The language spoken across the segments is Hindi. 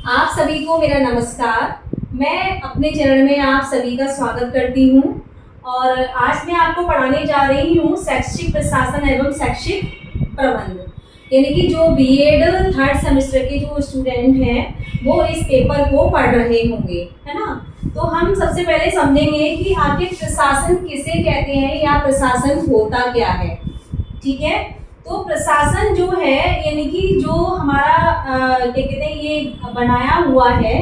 आप सभी को मेरा नमस्कार। मैं अपने चैनल में आप सभी का स्वागत करती हूँ और आज मैं आपको पढ़ाने जा रही हूँ शैक्षिक प्रशासन एवं शैक्षिक प्रबंध, यानी कि जो बीएड थर्ड सेमेस्टर के जो स्टूडेंट हैं वो इस पेपर को पढ़ रहे होंगे, है ना। तो हम सबसे पहले समझेंगे कि आखिर प्रशासन किसे कहते हैं या प्रशासन होता क्या है। ठीक है, तो प्रशासन जो है यानी कि जो हमारा क्या कहते हैं ये बनाया हुआ है,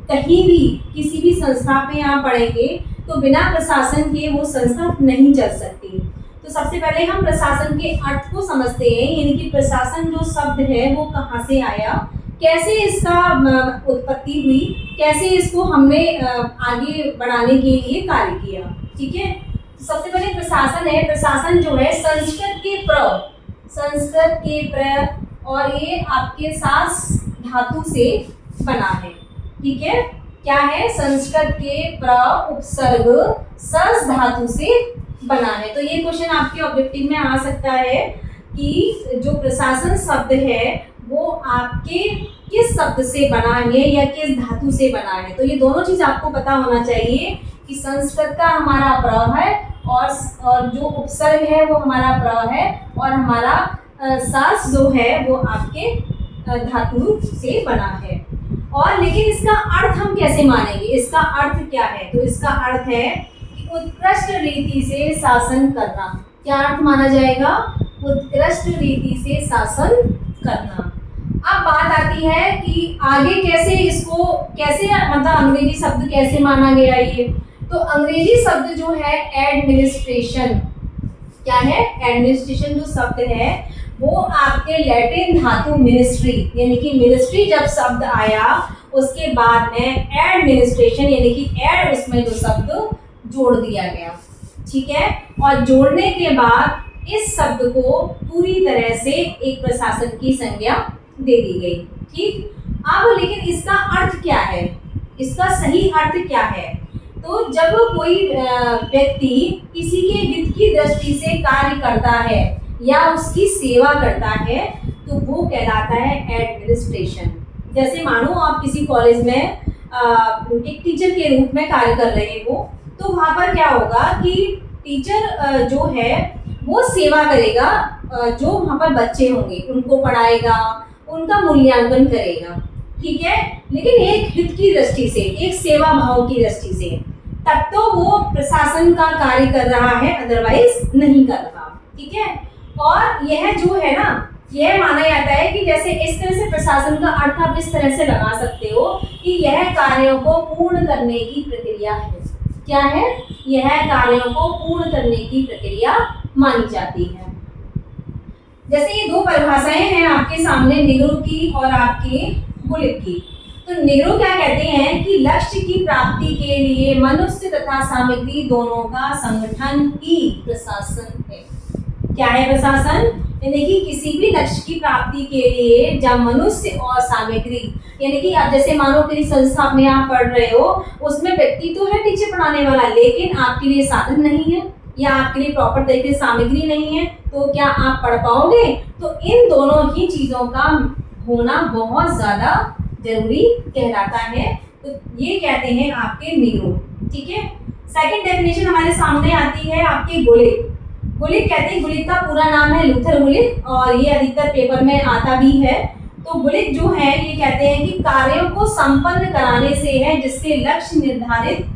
कहीं भी किसी भी संस्था पे आप पढ़ेंगे तो बिना प्रशासन के वो संस्था नहीं चल सकती। तो सबसे पहले हम प्रशासन के अर्थ को समझते हैं, यानी कि प्रशासन जो शब्द है वो कहाँ से आया, कैसे इसका उत्पत्ति हुई, कैसे इसको हमने आगे बढ़ाने के लिए कार्य किया। ठीक है, तो सबसे पहले प्रशासन है। प्रशासन जो है संस्कृत के प्र और ये आपके सास धातु से बना है। ठीक है, क्या है, संस्कृत के प्र उपसर्ग सस धातु से बना है। तो ये क्वेश्चन आपके ऑब्जेक्टिव में आ सकता है कि जो प्रशासन शब्द है वो आपके किस शब्द से बना है या किस धातु से बना है। तो ये दोनों चीज आपको पता होना चाहिए कि संस्कृत का हमारा प्र है और जो उपसर्ग है वो हमारा प्र है और हमारा सास जो है वो आपके धातु से बना है। और लेकिन इसका अर्थ हम कैसे मानेंगे, इसका अर्थ क्या है, तो इसका अर्थ है कि उत्कृष्ट रीति से शासन करना। क्या अर्थ माना जाएगा, उत्कृष्ट रीति से शासन करना। अब बात आती है कि आगे कैसे इसको मतलब अंग्रेजी शब्द कैसे माना गया ये। तो अंग्रेजी शब्द जो है एडमिनिस्ट्रेशन, क्या है, एडमिनिस्ट्रेशन जो शब्द है वो आपके लैटिन धातु मिनिस्ट्री, यानी कि मिनिस्ट्री जब शब्द आया उसके बाद में एडमिनिस्ट्रेशन यानी कि एड उसमें जो शब्द जोड़ दिया गया। ठीक है, और जोड़ने के बाद इस शब्द को पूरी तरह से एक प्रशासन की संज्ञा दे दी गई। ठीक, अब लेकिन इसका अर्थ क्या है, इसका सही अर्थ क्या है। तो जब कोई व्यक्ति किसी के हित की दृष्टि से कार्य करता है या उसकी सेवा करता है तो वो कहलाता है एडमिनिस्ट्रेशन। जैसे मानो आप किसी कॉलेज में एक टीचर के रूप में कार्य कर रहे हो, तो वहाँ पर क्या होगा कि टीचर जो है वो सेवा करेगा, जो वहाँ पर बच्चे होंगे उनको पढ़ाएगा, उनका मूल्यांकन करेगा। ठीक है, लेकिन एक हित की दृष्टि से, एक सेवा भाव की दृष्टि से, तब तो वो प्रशासन का कार्य कर रहा है, अदरवाइज नहीं कर रहा। ठीक है, और यह जो है ना, यह माना जाता है कि जैसे इस तरह से प्रशासन का अर्थ आप इस तरह से लगा सकते हो कि यह कार्यों को पूर्ण करने की प्रक्रिया है। क्या है, यह कार्यों को पूर्ण करने की प्रक्रिया मानी जाती है। जैसे ये दो परिभाषाएं हैं आपके सामने, निग्रो की और आपके बुलिक की। तो निग्रो क्या कहते हैं कि लक्ष्य की प्राप्ति के लिए मनुष्य तथा सामग्री दोनों का संगठन ही प्रशासन है। क्या है प्रशासन, यानी कि किसी भी लक्ष्य की प्राप्ति के लिए जब मनुष्य और सामग्री, यानी कि आप जैसे मानो किसी संस्था में आप पढ़ रहे हो, उसमें व्यक्ति तो है टीचर पढ़ाने वाला, लेकिन आपके लिए साधन नहीं है या आपके लिए प्रॉपर तरीके से सामग्री नहीं है, तो क्या आप पढ़ पाओगे। तो इन दोनों ही चीजों का होना बहुत ज्यादा जरूरी कहलाता है। तो ये कहते हैं आपके निग्रो। ठीक है, सेकंड डेफिनेशन हमारे सामने आती है आपके गुलिक। गुलिक कहते हैं, गुलिक का पूरा नाम है लूथर गुलिक और ये अधिकतर पेपर में आता भी है। तो गुलिक जो है ये कहते हैं कि कार्यों को संपन्न कराने से है जिससे लक्ष्य निर्धारित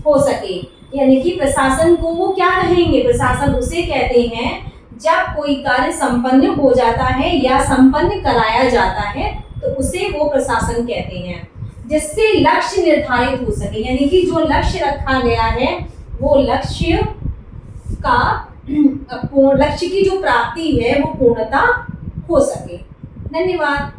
हो सके। यानी कि प्रशासन को वो क्या कहेंगे, प्रशासन उसे कहते हैं जब कोई कार्य संपन्न हो जाता है या संपन्न कराया जाता है तो उसे वो प्रशासन कहते हैं, जिससे लक्ष्य निर्धारित हो सके। यानी कि जो लक्ष्य रखा गया है वो लक्ष्य की जो प्राप्ति है वो पूर्णता हो सके। धन्यवाद।